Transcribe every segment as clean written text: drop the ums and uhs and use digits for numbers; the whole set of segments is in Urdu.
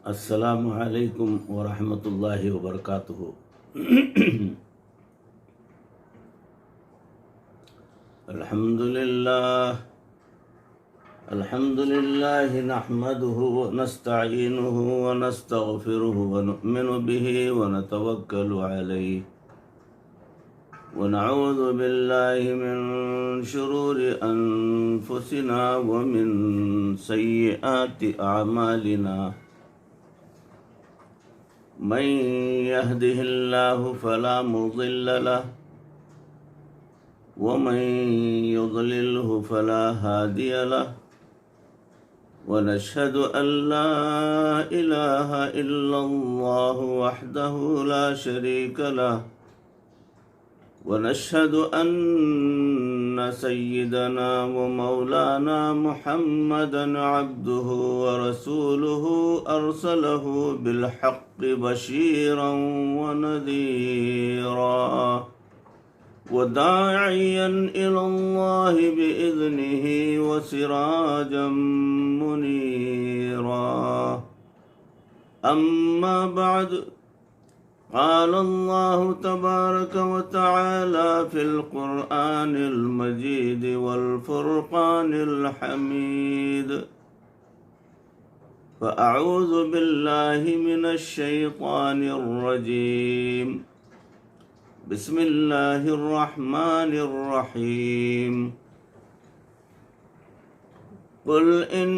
السلام علیکم ورحمۃ اللہ وبرکاتہ۔ الحمد للہ نحمده ونستعینه ونستغفره ونؤمن به ونتوکل علیہ ونعوذ باللہ من شرور انفسنا ومن سیئات اعمالنا، من يهده الله فلا مضل له ومن يضلله فلا هادي له، ونشهد أن لا إله إلا الله وحده لا شريك له، ونشهد أن سيدنا ومولانا محمدا عبده ورسوله أرسله بالحق بشيرا ونذيرا وداعيا إلى الله بإذنه وسراجا منيرا. أما بعد، قال الله تبارك وتعالى في القرآن المجيد والفرقان الحميد: فأعوذ بالله من الشيطان الرجيم، بسم الله الرحمن الرحيم. قل إن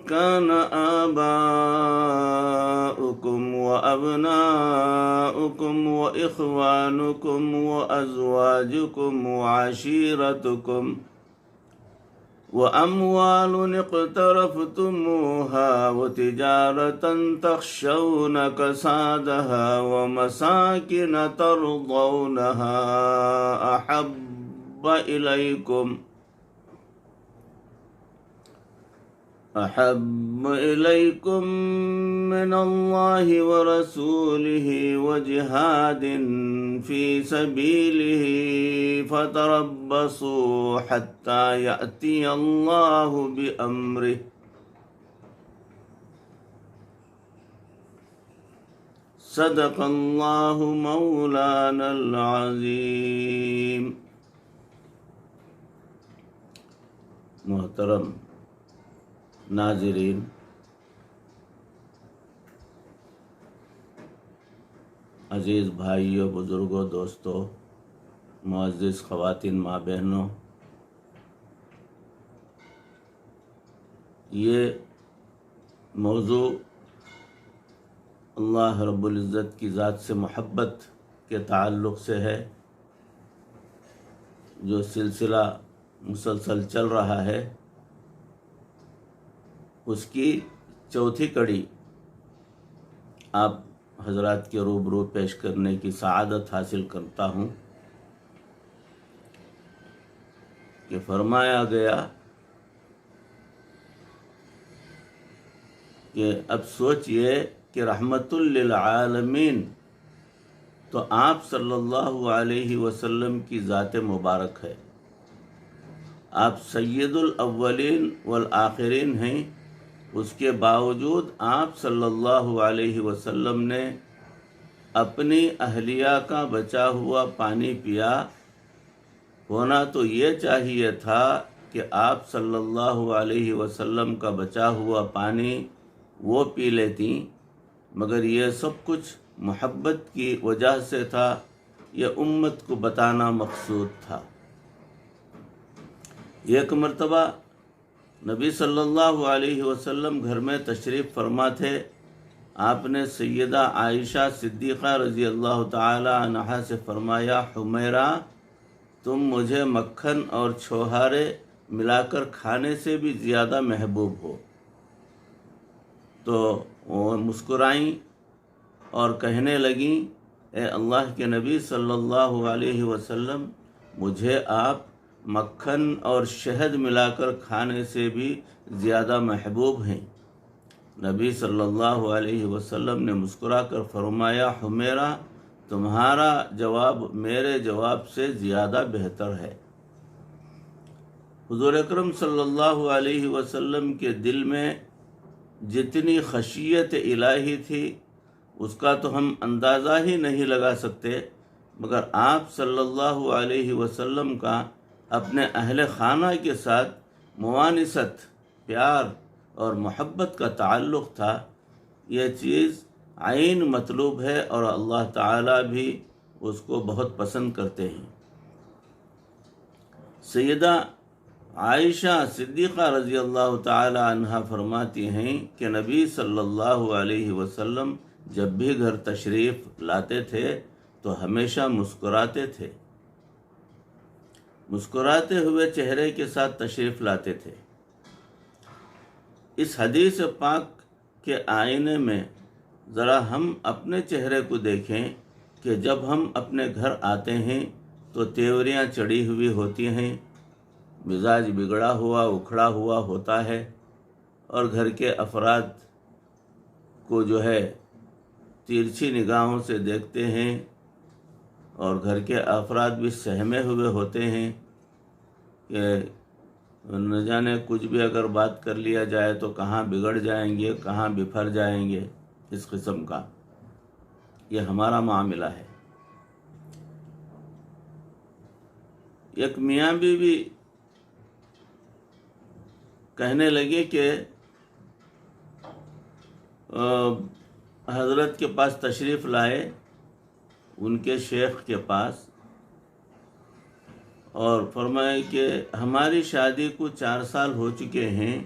كان آباؤكم وأبناؤكم وإخوانكم وأزواجكم وعشيرتكم وأموال اقترفتموها وتجارة تخشون كسادها ومساكن ترضونها أحب إليكم من الله ورسوله وجهاد في سبيله فتربصوا حتى يأتي الله بأمره، صدق الله مولانا العظيم. محترم ناظرین، عزیز بھائیوں، بزرگوں، دوستوں، معزز خواتین، ماں بہنوں، یہ موضوع اللہ رب العزت کی ذات سے محبت کے تعلق سے ہے، جو سلسلہ مسلسل چل رہا ہے، اس کی چوتھی کڑی آپ حضرات کے روبرو پیش کرنے کی سعادت حاصل کرتا ہوں کہ فرمایا گیا کہ اب سوچئے کہ رحمت للعالمین تو آپ صلی اللہ علیہ وسلم کی ذات مبارک ہے، آپ سید الاولین والآخرین ہیں، اس کے باوجود آپ صلی اللہ علیہ وسلم نے اپنی اہلیہ کا بچا ہوا پانی پیا. ہونا تو یہ چاہیے تھا کہ آپ صلی اللہ علیہ وسلم کا بچا ہوا پانی وہ پی لیتیں، مگر یہ سب کچھ محبت کی وجہ سے تھا، یہ امت کو بتانا مقصود تھا. ایک مرتبہ نبی صلی اللہ علیہ وسلم گھر میں تشریف فرما تھے. آپ نے سیدہ عائشہ صدیقہ رضی اللہ تعالی عنہا سے فرمایا: حمیرہ، تم مجھے مکھن اور چھوہارے ملا کر کھانے سے بھی زیادہ محبوب ہو. تو وہ مسکرائیں اور کہنے لگیں: اے اللہ کے نبی صلی اللہ علیہ وسلم، مجھے آپ مکھن اور شہد ملا کر کھانے سے بھی زیادہ محبوب ہیں. نبی صلی اللہ علیہ وسلم نے مسکرا کر فرمایا: حمیرہ، تمہارا جواب میرے جواب سے زیادہ بہتر ہے. حضور اکرم صلی اللہ علیہ وسلم کے دل میں جتنی خشیت الہی تھی اس کا تو ہم اندازہ ہی نہیں لگا سکتے، مگر آپ صلی اللہ علیہ وسلم کا اپنے اہل خانہ کے ساتھ موانست، پیار اور محبت کا تعلق تھا۔ یہ چیز عین مطلوب ہے اور اللہ تعالیٰ بھی اس کو بہت پسند کرتے ہیں۔ سیدہ عائشہ صدیقہ رضی اللہ تعالی عنہا فرماتی ہیں کہ نبی صلی اللہ علیہ وسلم جب بھی گھر تشریف لاتے تھے تو ہمیشہ مسکراتے تھے، مسکراتے ہوئے چہرے کے ساتھ تشریف لاتے تھے۔ اس حدیث پاک کے آئینے میں ذرا ہم اپنے چہرے کو دیکھیں کہ جب ہم اپنے گھر آتے ہیں تو تیوریاں چڑھی ہوئی ہوتی ہیں، مزاج بگڑا ہوا اکھڑا ہوا ہوتا ہے، اور گھر کے افراد کو جو ہے ترچھی نگاہوں سے دیکھتے ہیں، اور گھر کے افراد بھی سہمے ہوئے ہوتے ہیں کہ نہ جانے کچھ بھی اگر بات کر لیا جائے تو کہاں بگڑ جائیں گے، کہاں بپھر جائیں گے۔ اس قسم کا یہ ہمارا معاملہ ہے۔ ایک میاں بیوی کہنے لگے کہ حضرت کے پاس تشریف لائے، ان کے شیخ کے پاس، اور فرمائے کہ ہماری شادی کو 4 سال ہو چکے ہیں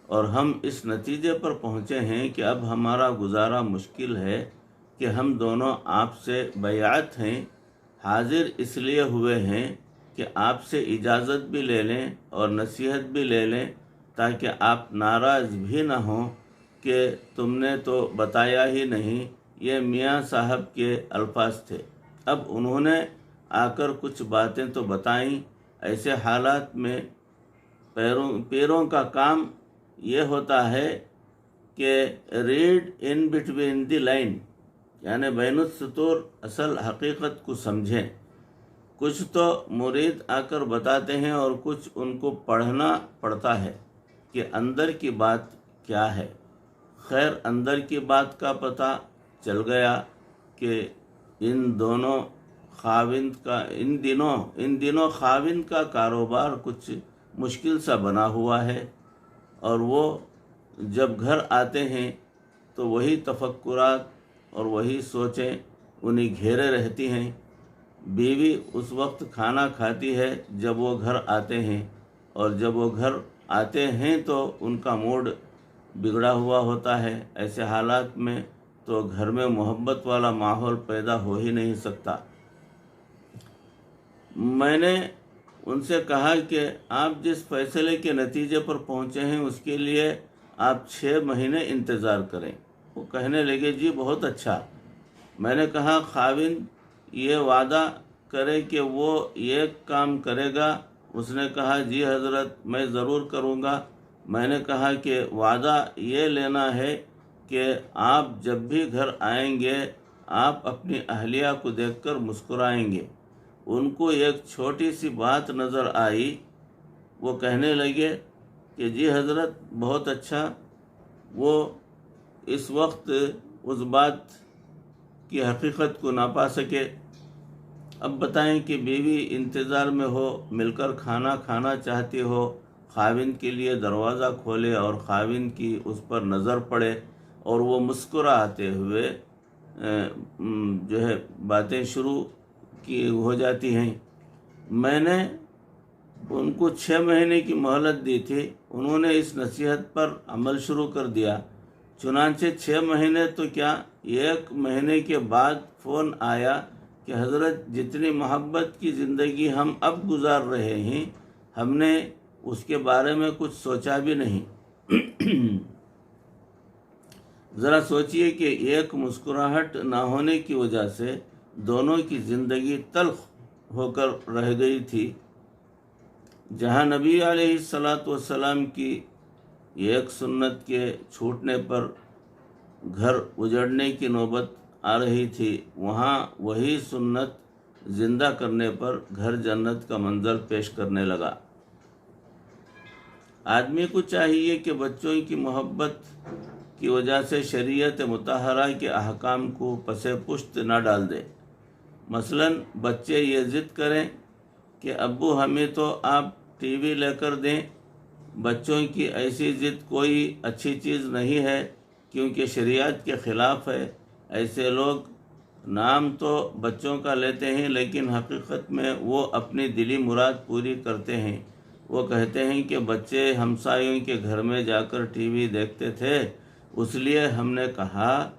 اور ہم اس نتیجے پر پہنچے ہیں کہ اب ہمارا گزارا مشکل ہے کہ ہم دونوں آپ سے بیعت ہیں، حاضر اس لیے ہوئے ہیں کہ آپ سے اجازت بھی لے لیں اور نصیحت بھی لے لیں، تاکہ آپ ناراض بھی نہ ہوں کہ تم نے تو بتایا ہی نہیں۔ یہ میاں صاحب کے الفاظ تھے۔ اب انہوں نے آ کر کچھ باتیں تو بتائیں۔ ایسے حالات میں پیروں کا کام یہ ہوتا ہے کہ read in between the line, یعنی بین السطور اصل حقیقت کو سمجھیں۔ کچھ تو مرید آ کر بتاتے ہیں اور کچھ ان کو پڑھنا پڑتا ہے کہ اندر کی بات کیا ہے۔ خیر، اندر کی بات کا پتہ چل گیا کہ ان دنوں خاوند کا کاروبار کچھ مشکل سا بنا ہوا ہے، اور وہ جب گھر آتے ہیں تو وہی تفکرات اور وہی سوچیں انہیں گھیرے رہتی ہیں۔ بیوی اس وقت کھانا کھاتی ہے جب وہ گھر آتے ہیں، اور جب وہ گھر آتے ہیں تو ان کا موڈ بگڑا ہوا ہوتا ہے۔ ایسے حالات میں تو گھر میں محبت والا ماحول پیدا ہو ہی نہیں سکتا۔ میں نے ان سے کہا کہ آپ جس فیصلے کے نتیجے پر پہنچے ہیں اس کے لیے آپ 6 مہینے انتظار کریں۔ وہ کہنے لگے جی بہت اچھا۔ میں نے کہا خاوند یہ وعدہ کرے کہ وہ یہ کام کرے گا؟ اس نے کہا جی حضرت میں ضرور کروں گا۔ میں نے کہا کہ وعدہ یہ لینا ہے کہ آپ جب بھی گھر آئیں گے آپ اپنی اہلیہ کو دیکھ کر مسکرائیں گے۔ ان کو ایک چھوٹی سی بات نظر آئی، وہ کہنے لگے کہ جی حضرت بہت اچھا۔ وہ اس وقت اس بات کی حقیقت کو نہ پا سکے۔ اب بتائیں کہ بیوی انتظار میں ہو، مل کر کھانا کھانا چاہتی ہو، خاوند کے لیے دروازہ کھولے اور خاوند کی اس پر نظر پڑے اور وہ مسکراتے ہوئے جو ہے باتیں شروع کی ہو جاتی ہیں۔ میں نے ان کو 6 مہینے کی مہلت دی تھی، انہوں نے اس نصیحت پر عمل شروع کر دیا۔ چنانچہ 6 مہینے تو کیا، 1 مہینے کے بعد فون آیا کہ حضرت جتنی محبت کی زندگی ہم اب گزار رہے ہیں ہم نے اس کے بارے میں کچھ سوچا بھی نہیں۔ ذرا سوچئے کہ ایک مسکراہٹ نہ ہونے کی وجہ سے دونوں کی زندگی تلخ ہو کر رہ گئی تھی۔ جہاں نبی علیہ السلام کی ایک سنت کے چھوٹنے پر گھر اجڑنے کی نوبت آ رہی تھی، وہاں وہی سنت زندہ کرنے پر گھر جنت کا منظر پیش کرنے لگا۔ آدمی کو چاہیے کہ بچوں کی محبت کی وجہ سے شریعت مطہرہ کے احکام کو پس پشت نہ ڈال دے۔ مثلاً بچے یہ ضد کریں کہ ابو ہمیں تو آپ ٹی وی لے کر دیں۔ بچوں کی ایسی ضد کوئی اچھی چیز نہیں ہے، کیونکہ شریعت کے خلاف ہے۔ ایسے لوگ نام تو بچوں کا لیتے ہیں، لیکن حقیقت میں وہ اپنی دلی مراد پوری کرتے ہیں۔ وہ کہتے ہیں کہ بچے ہمسایوں کے گھر میں جا کر ٹی وی دیکھتے تھے، اس لیے ہم نے کہا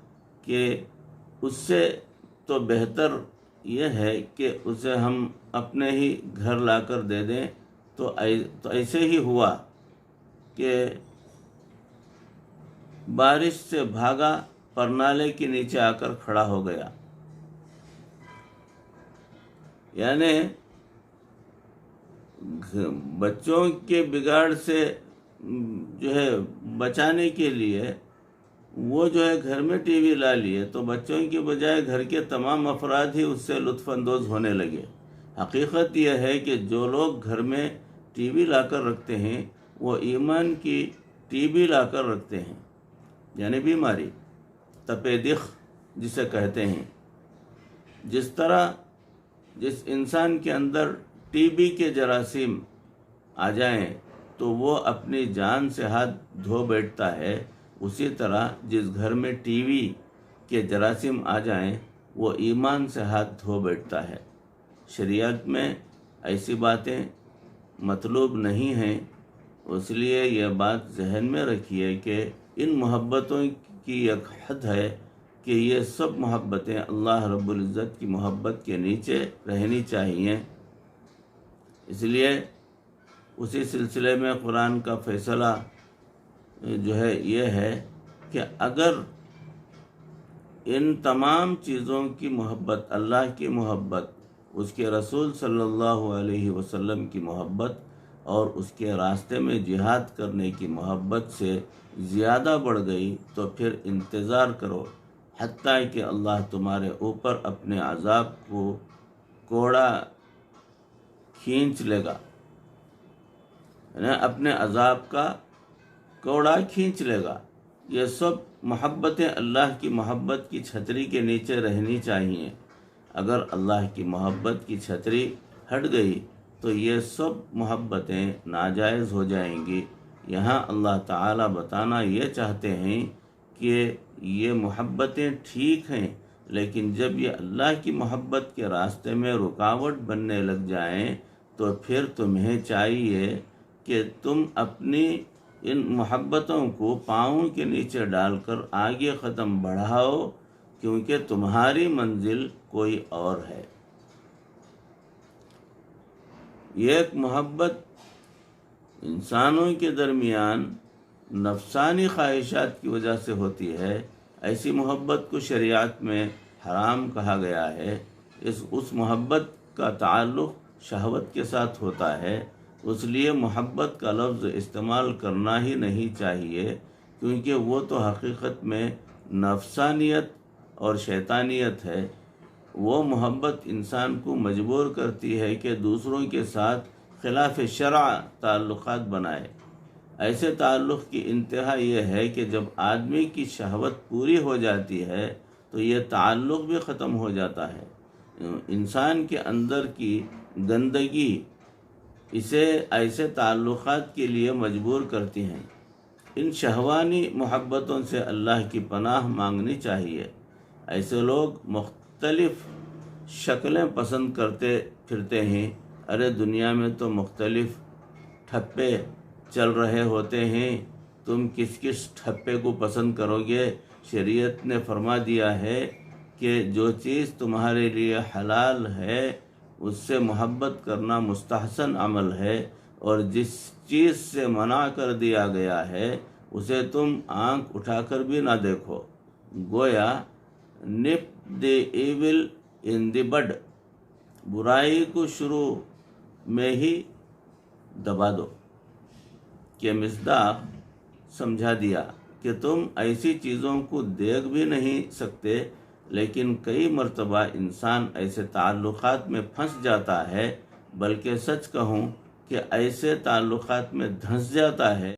کہ اس سے تو بہتر یہ ہے کہ اسے ہم اپنے ہی گھر لا کر دے دیں۔ تو ایسے ہی ہوا کہ بارش سے بھاگا، پر نالے کے نیچے آ کر کھڑا ہو گیا۔ یعنی بچوں کے بگاڑ سے جو ہے بچانے کے لیے وہ جو ہے گھر میں ٹی وی لا لیے، تو بچوں کی بجائے گھر کے تمام افراد ہی اس سے لطف اندوز ہونے لگے۔ حقیقت یہ ہے کہ جو لوگ گھر میں ٹی وی لا کر رکھتے ہیں وہ ایمان کی ٹی وی لا کر رکھتے ہیں، یعنی بیماری تپِ دق جسے کہتے ہیں۔ جس طرح جس انسان کے اندر ٹی بی کے جراثیم آ جائیں تو وہ اپنی جان سے ہاتھ دھو بیٹھتا ہے، اسی طرح جس گھر میں ٹی وی کے جراثیم آ جائیں وہ ایمان سے ہاتھ دھو بیٹھتا ہے۔ شریعت میں ایسی باتیں مطلوب نہیں ہیں، اس لیے یہ بات ذہن میں رکھیے کہ ان محبتوں کی ایک حد ہے کہ یہ سب محبتیں اللہ رب العزت کی محبت کے نیچے رہنی چاہیے۔ اس لیے اسی سلسلے میں قرآن کا فیصلہ جو ہے یہ ہے کہ اگر ان تمام چیزوں کی محبت، اللہ کی محبت، اس کے رسول صلی اللہ علیہ وسلم کی محبت اور اس کے راستے میں جہاد کرنے کی محبت سے زیادہ بڑھ گئی تو پھر انتظار کرو، حتیٰ کہ اللہ تمہارے اوپر اپنے عذاب کو کوڑا کھینچ لے گا، یعنی اپنے عذاب کا کوڑا کھینچ لے گا۔ یہ سب محبتیں اللہ کی محبت کی چھتری کے نیچے رہنی چاہیے۔ اگر اللہ کی محبت کی چھتری ہٹ گئی تو یہ سب محبتیں ناجائز ہو جائیں گی۔ یہاں اللہ تعالیٰ بتانا یہ چاہتے ہیں کہ یہ محبتیں ٹھیک ہیں، لیکن جب یہ اللہ کی محبت کے راستے میں رکاوٹ بننے لگ جائیں تو پھر تمہیں چاہیے کہ تم اپنی ان محبتوں کو پاؤں کے نیچے ڈال کر آگے قدم بڑھاؤ، کیونکہ تمہاری منزل کوئی اور ہے۔ یہ ایک محبت انسانوں کے درمیان نفسانی خواہشات کی وجہ سے ہوتی ہے۔ ایسی محبت کو شریعت میں حرام کہا گیا ہے۔ اس محبت کا تعلق شہوت کے ساتھ ہوتا ہے، اس لیے محبت کا لفظ استعمال کرنا ہی نہیں چاہیے، کیونکہ وہ تو حقیقت میں نفسانیت اور شیطانیت ہے۔ وہ محبت انسان کو مجبور کرتی ہے کہ دوسروں کے ساتھ خلاف شرع تعلقات بنائے۔ ایسے تعلق کی انتہا یہ ہے کہ جب آدمی کی شہوت پوری ہو جاتی ہے تو یہ تعلق بھی ختم ہو جاتا ہے۔ انسان کے اندر کی گندگی اسے ایسے تعلقات کے لیے مجبور کرتی ہیں۔ ان شہوانی محبتوں سے اللہ کی پناہ مانگنی چاہیے۔ ایسے لوگ مختلف شکلیں پسند کرتے پھرتے ہیں۔ ارے دنیا میں تو مختلف ٹھپے چل رہے ہوتے ہیں، تم کس کس ٹھپے کو پسند کرو گے؟ شریعت نے فرما دیا ہے کہ جو چیز تمہارے لیے حلال ہے اس سے محبت کرنا مستحسن عمل ہے، اور جس چیز سے منع کر دیا گیا ہے اسے تم آنکھ اٹھا کر بھی نہ دیکھو۔ گویا نپ دی ایول ان دی بڈ، برائی کو شروع میں ہی دبا دو۔ کہ مصداق سمجھا دیا کہ تم ایسی چیزوں کو دیکھ بھی نہیں سکتے، لیکن کئی مرتبہ انسان ایسے تعلقات میں پھنس جاتا ہے، بلکہ سچ کہوں کہ ایسے تعلقات میں دھنس جاتا ہے